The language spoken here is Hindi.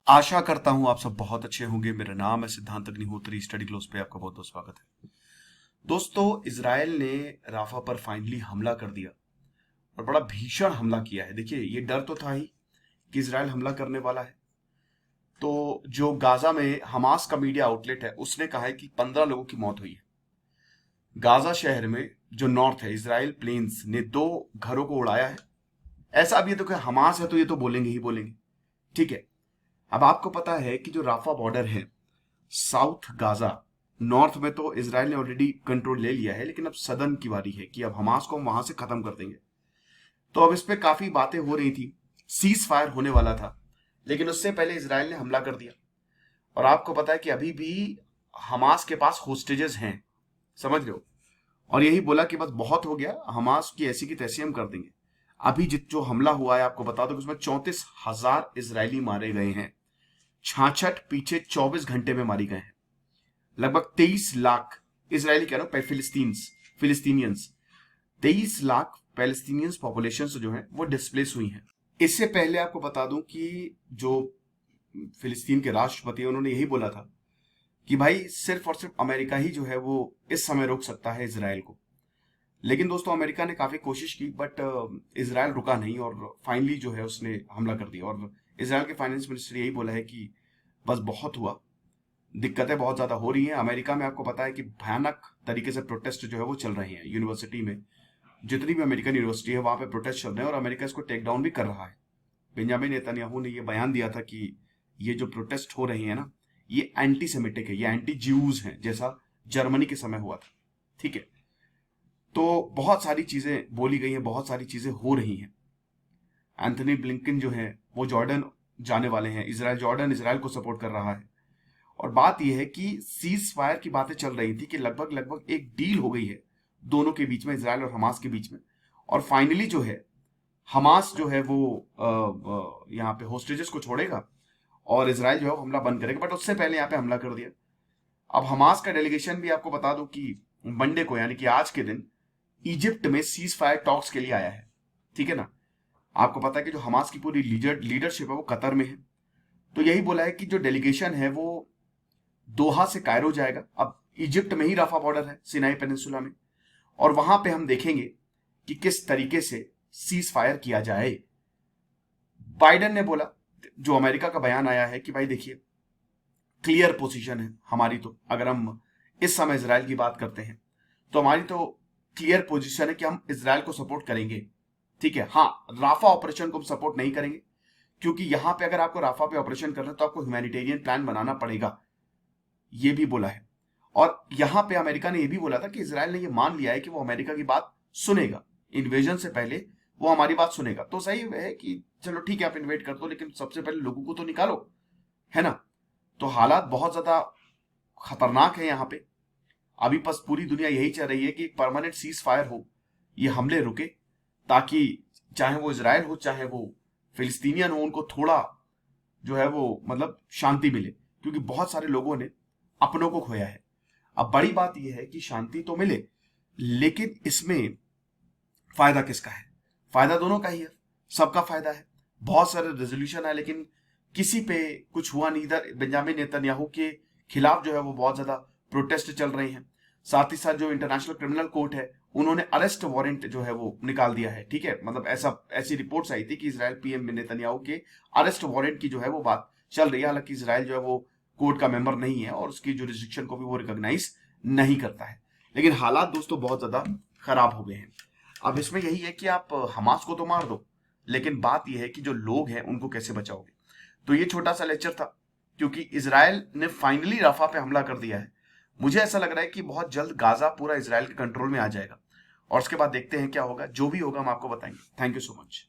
आशा करता हूं आप सब बहुत अच्छे होंगे। मेरा नाम है सिद्धांत अग्निहोत्री। स्टडी क्लोज पे आपका बहुत बहुत स्वागत है। दोस्तों, इजराइल ने राफा पर फाइनली हमला कर दिया और बड़ा भीषण हमला किया है। देखिए, ये डर तो था ही कि इजराइल हमला करने वाला है। तो जो गाजा में हमास का मीडिया आउटलेट है उसने कहा है कि 15 लोगों की मौत हुई है। गाजा शहर में जो नॉर्थ है, इजराइल प्लेन्स ने 2 घरों को उड़ाया है। ऐसा अब ये तो क्या, हमास है तो ये तो बोलेंगे ही बोलेंगे, ठीक है। अब आपको पता है कि जो राफा बॉर्डर है, साउथ गाजा, नॉर्थ में तो इसराइल ने ऑलरेडी कंट्रोल ले लिया है, लेकिन अब सदर्न की बारी है कि अब हमास को हम वहां से खत्म कर देंगे। तो अब इस पे काफी बातें हो रही थी, सीज फायर होने वाला था, लेकिन उससे पहले इसराइल ने हमला कर दिया। और आपको पता है कि अभी भी हमास के पास होस्टेजेस हैं, समझ रहे हो। और यही बोला कि बस बहुत हो गया, हमास की ऐसी की तैसी हम कर देंगे। अभी जो हमला हुआ है, आपको बता दो कि उसमें 34,000 इसराइली मारे गए हैं। 66 पीछे 24 घंटे में मारी गए हैं। लगभग 23 लाख इसराइली कह रहा हूं, फिलिस्तीनियंस 23 लाख पैलेस्टीनियंस पॉपुलेशन जो है वो डिस्प्लेस हुई है। इससे पहले आपको बता दूं कि जो फिलिस्तीन के राष्ट्रपति हैं उन्होंने यही बोला था कि भाई सिर्फ और सिर्फ अमेरिका ही जो है वो इस समय रोक सकता है इसराइल को। लेकिन दोस्तों, अमेरिका ने काफी कोशिश की, बट इसराइल रुका नहीं और फाइनली जो है उसने हमला कर दिया। और इसराइल के फाइनेंस मिनिस्टर यही बोला है कि बस बहुत हुआ, दिक्कतें बहुत ज्यादा हो रही हैं। अमेरिका में आपको पता है कि भयानक तरीके से प्रोटेस्ट जो है वो चल रहे हैं। यूनिवर्सिटी में जितनी भी अमेरिकन यूनिवर्सिटी है वहां पे प्रोटेस्ट चल रहे हैं और अमेरिका इसको टेक डाउन भी कर रहा है। बेंजामिन नेतन्याहू ने ये बयान दिया था कि ये जो प्रोटेस्ट हो रही है ना, ये एंटी सेमिटिक है, ये एंटी ज्यूज हैं, जैसा जर्मनी के समय हुआ था, ठीक है। तो बहुत सारी चीजें बोली गई हैं, बहुत सारी चीजें हो रही हैं। एंथनी ब्लिंकन जो है वो जॉर्डन जाने वाले हैं। जॉर्डन इसराइल को सपोर्ट कर रहा है। और बात यह है कि सीज फायर की बातें चल रही थी कि लगभग लगभग एक डील हो गई है दोनों के बीच में, इसराइल और हमास के बीच में। और फाइनली जो है हमास जो है वो यहाँ पे होस्टेजेस को छोड़ेगा और इसराइल जो है वो हमला बंद करेगा, बट उससे पहले यहाँ पे हमला कर दिया। अब हमास का डेलीगेशन भी आपको बता दूं कि मंडे को, यानी कि आज के दिन, इजिप्ट में सीज फायर टॉक्स के लिए आया है, ठीक है ना। आपको पता है कि जो हमास की पूरी लीडरशिप है वो कतर में है। तो यही बोला है कि जो डेलीगेशन है वो दोहा से कायरो जाएगा। अब इजिप्ट में ही राफा बॉर्डर है, सिनाई पेनिनसुला में, और वहां पे हम देखेंगे कि किस तरीके से सीज फायर किया जाए। बाइडेन ने बोला, जो अमेरिका का बयान आया है कि भाई देखिए, क्लियर पोजीशन है हमारी। तो अगर हम इस समय इसराइल की बात करते हैं तो हमारी तो क्लियर पोजीशन है कि हम इसराइल को सपोर्ट करेंगे, ठीक है। हाँ, राफा ऑपरेशन को हम सपोर्ट नहीं करेंगे, क्योंकि यहां पे अगर आपको राफा पे ऑपरेशन करना है तो आपको ह्यूमैनिटेरियन प्लान बनाना पड़ेगा, ये भी बोला है। और यहां पे अमेरिका ने यह भी बोला था कि इसराइल ने यह मान लिया है कि वो अमेरिका की बात सुनेगा, इन्वेजन से पहले वो हमारी बात सुनेगा। तो सही है कि चलो ठीक है, आप इन्वेट कर दो, लेकिन सबसे पहले लोगों को तो निकालो, है ना। तो हालात बहुत ज्यादा खतरनाक है यहाँ पे। अभी बस पूरी दुनिया यही चाह रही है कि परमानेंट सीज फायर हो, ये हमले रुके, ताकि चाहे वो इसराइल हो चाहे वो फिलिस्तीनियन हो, उनको थोड़ा जो है वो मतलब शांति मिले, क्योंकि बहुत सारे लोगों ने अपनों को खोया है। अब बड़ी बात यह है कि शांति तो मिले, लेकिन इसमें फायदा किसका है? फायदा दोनों का ही है, सबका फायदा है। बहुत सारे रेजोल्यूशन है, लेकिन किसी पे कुछ हुआ नहीं। इधर बेंजामिन नेतन्याहू के खिलाफ जो है वो बहुत ज्यादा प्रोटेस्ट चल रही हैं। साथ ही साथ जो इंटरनेशनल क्रिमिनल कोर्ट है, उन्होंने अरेस्ट वारंट जो है वो निकाल दिया है, ठीक है। मतलब ऐसी रिपोर्ट्स आई थी कि इसराइल पीएम नेतन्याहू के अरेस्ट वारंट की जो है वो बात चल रही है। हालांकि इसराइल जो है वो कोर्ट का मेंबर नहीं है और उसकी जुरिस्डिक्शन को भी वो रिकॉग्नाइज नहीं करता है। लेकिन हालात दोस्तों बहुत ज्यादा खराब हो गए हैं। अब इसमें यही है कि आप हमास को तो मार दो, लेकिन बात यह है कि जो लोग हैं उनको कैसे बचाओगे। तो ये छोटा सा लेक्चर था, क्योंकि इसराइल ने फाइनली राफा पे हमला कर दिया है। मुझे ऐसा लग रहा है कि बहुत जल्द गाजा पूरा इसराइल के कंट्रोल में आ जाएगा, और उसके बाद देखते हैं क्या होगा। जो भी होगा हम आपको बताएंगे। Thank you so much.